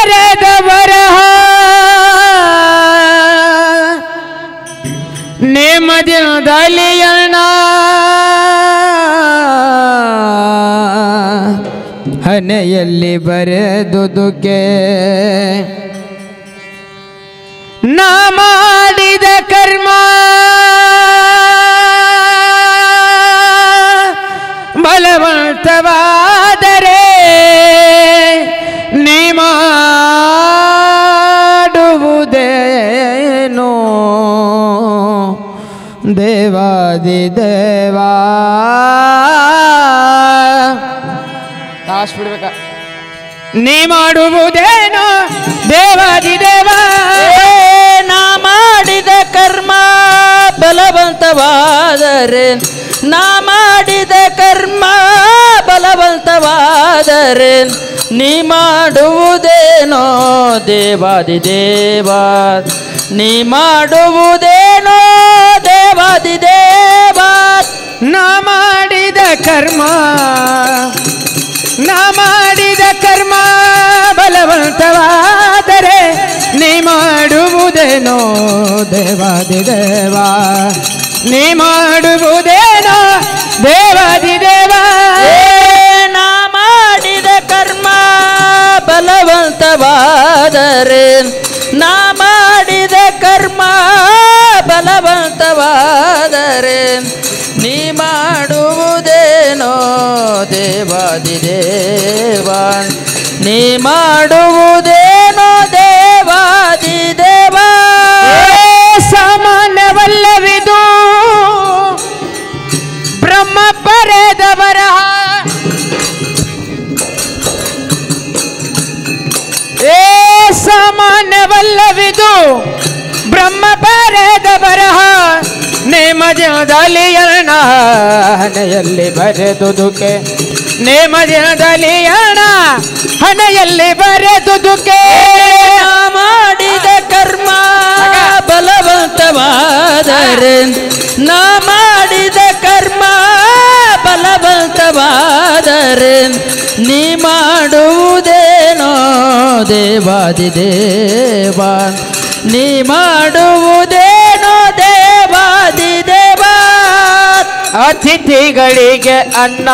ಬರೆದ ಬರಹ ನೇಮದಿನದಲ್ಲಿ ಅಣ್ಣ ಹಣೆಯಲ್ಲಿ ಬರೆದುದುಕೆ ನಾ ಮಾಡಿದ ಕರ್ಮ ಬಲವಂತವಾದರೆ ನೀ ಮಾಡುವುದೇನೋ ದೇವಾದಿ ದೇವಾ ತಾಸ್ ಬಿಡ್ಬೇಕ ನೀ ಮಾಡುವುದೇನೋ ದೇವಾದಿ ದೇವಾ ನಾ ಮಾಡಿದ ಕರ್ಮ ಬಲವಂತವಾದರೆ ನಾ ಮಾಡಿದ ಕರ್ಮ ಬಲವಂತವಾದರೆ ನೀ ಮಾಡುವುದೇನೋ ದೇವಾದಿ ದೇವ ನೀ ಮಾಡುವುದೇನೋ ದೇವಾದಿ ದೇವ ನಾ ಮಾಡಿದ ಕರ್ಮ ನಾ ಮಾಡಿದ ಕರ್ಮ ಬಲವಂತವಾದರೆ ನೀ ಮಾಡುವುದೇನೋ ದೇವಾದಿ ದೇವ ನೀ ಮಾಡುವುದೇನೋ ದೇವಾದಿ ದೇವ ನಾ ಮಾಡಿದ ಕರ್ಮ ಬಲವಂತವಾದರೆ ನಾ ಮಾಡಿದ ಕರ್ಮ ಬಲವಂತವಾದರೆ ನೀ ಮಾಡುವುದೇನೋ ದೇವಾದಿ ದೇವ ನೀ ಮಾಡುವುದೇನೋ ದೇವಾದಿ ದೇವ ಸಾಮಾನ್ಯವಲ್ಲವಿದು ಬ್ರಹ್ಮ ಬರೆದ ಬರಹ ಸಾಮಾನ್ಯವಲ್ಲವಿದು ಬ್ರಹ್ಮ ಬರೆದ ಬರಹ ನೇಮದಿನದಲ್ಲಿ ಅಣ್ಣ ಹಣೆಯಲ್ಲಿ ಬರೆದುದುಕೆ ನೇಮದಿನದಲ್ಲಿ ಅಣ್ಣ ಹಣೆಯಲ್ಲಿ ಬರೆದುದುಕೆ ನಾ ಮಾಡಿದ ಕರ್ಮ ಬಲವಂತವಾದರೆ ನಾ ಮಾಡಿದ ಕರ್ಮ ಬಲವಂತವಾದರೆ ನೀ ಮಾಡುವುದೇನೋ ದೇವಾದಿ ದೇವ ನೀ ಮಾಡುವುದೇನೋ ದೇವಾದಿ ದೇವ ಅತಿಥಿಗಳಿಗೆ ಅನ್ನ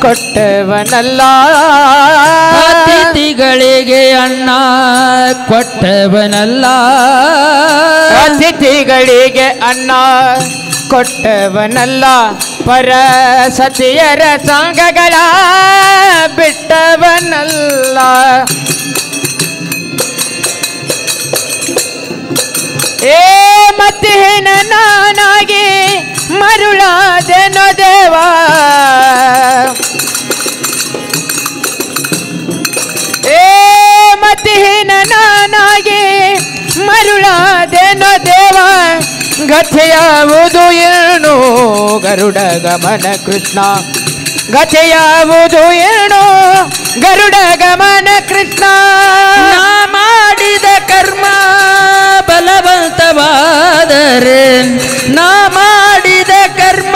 ಕೊಟ್ಟವನಲ್ಲ ಅತಿಥಿಗಳಿಗೆ ಅನ್ನ ಕೊಟ್ಟವನಲ್ಲ ಅತಿಥಿಗಳಿಗೆ ಅನ್ನ ಕೊಟ್ಟವನಲ್ಲ ಪರ ಸತಿಯರ ಸಂಘಗಳ ಬಿಟ್ಟವನಲ್ಲ ಮತ್ತೇನ ನಾನಾಗಿ ಮರುಳಾದೆನೋ ದೇವ ಮತ್ತೇನ ನಾನಾಗಿ ಮರುಳಾದೆನೋ ದೇವ ಗತಿಯಾವುದು ಏನು ಗರುಡ ಗಮನ ಕೃಷ್ಣ ಗತಿಯಾವುದು ಏನು ಗರುಡ ಗಮನ ಕೃಷ್ಣ ನಾ ಮಾಡಿದ ಕರ್ಮ ಬಲವಂತವಾದರೆ ನಾ ಮಾಡಿದ ಕರ್ಮ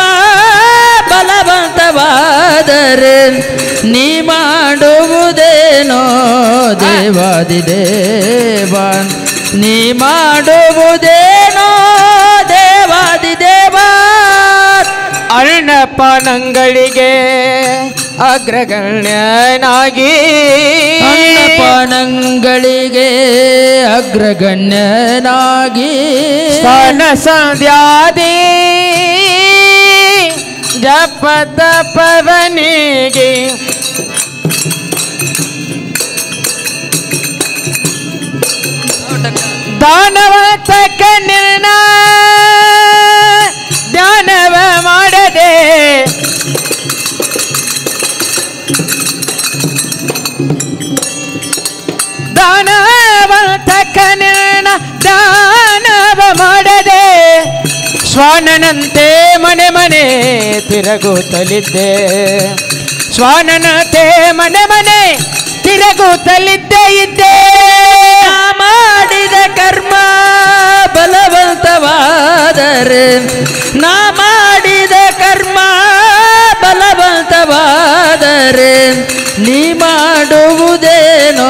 ಬಲವಂತವಾದರೆ ನೀ ಮಾಡುವುದೇನೋ ದೇವಾದಿ ದೇವ ನೀ ಮಾಡುವುದೇನೋ ದೇವಾದಿ ದೇವ ಅನ್ನಪಾನಗಳಿಗೆ ಅಗ್ರಗಣ್ಯನಾಗಿ ಅನ್ನಪಾನಗಳಿಗೆ ಅಗ್ರಗಣ್ಯನಾಗಿ ಸ್ಥಾನ ಸಂಧ್ಯಾದಿ ಜಪದ ಪವನಿಗೆ ದಾನವಂತಕ ನಿರ್ಣ ಧ್ಯಾನವ ಮಾಡದೆ ದಾನವಂತಕ ನಿರ್ಣ ದಾನವ ಮಾಡದೆ ಶ್ವಾನನಂತೆ ಮನೆ ಮನೆ ತಿರುಗುತ್ತಲಿದ್ದೆ ಶ್ವಾನನಂತೆ ಮನೆ ಮನೆ ತಿರುಗುತ್ತಲಿದ್ದೆ ಇದ್ದೆ ಮಾಡಿದ ಕರ್ಮ ಬಲವಂತವಾದರೆ ನಾ ಮಾಡಿದ ಕರ್ಮ ಬಲವಂತವಾದರೆ ನೀ ಮಾಡುವುದೇನೋ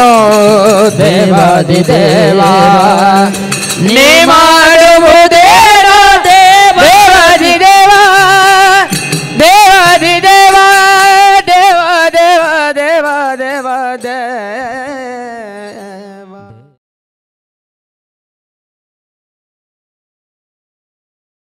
ಮಾಡುವುದೇನೋ ದೇವಾದಿ ದೇವ ನೀ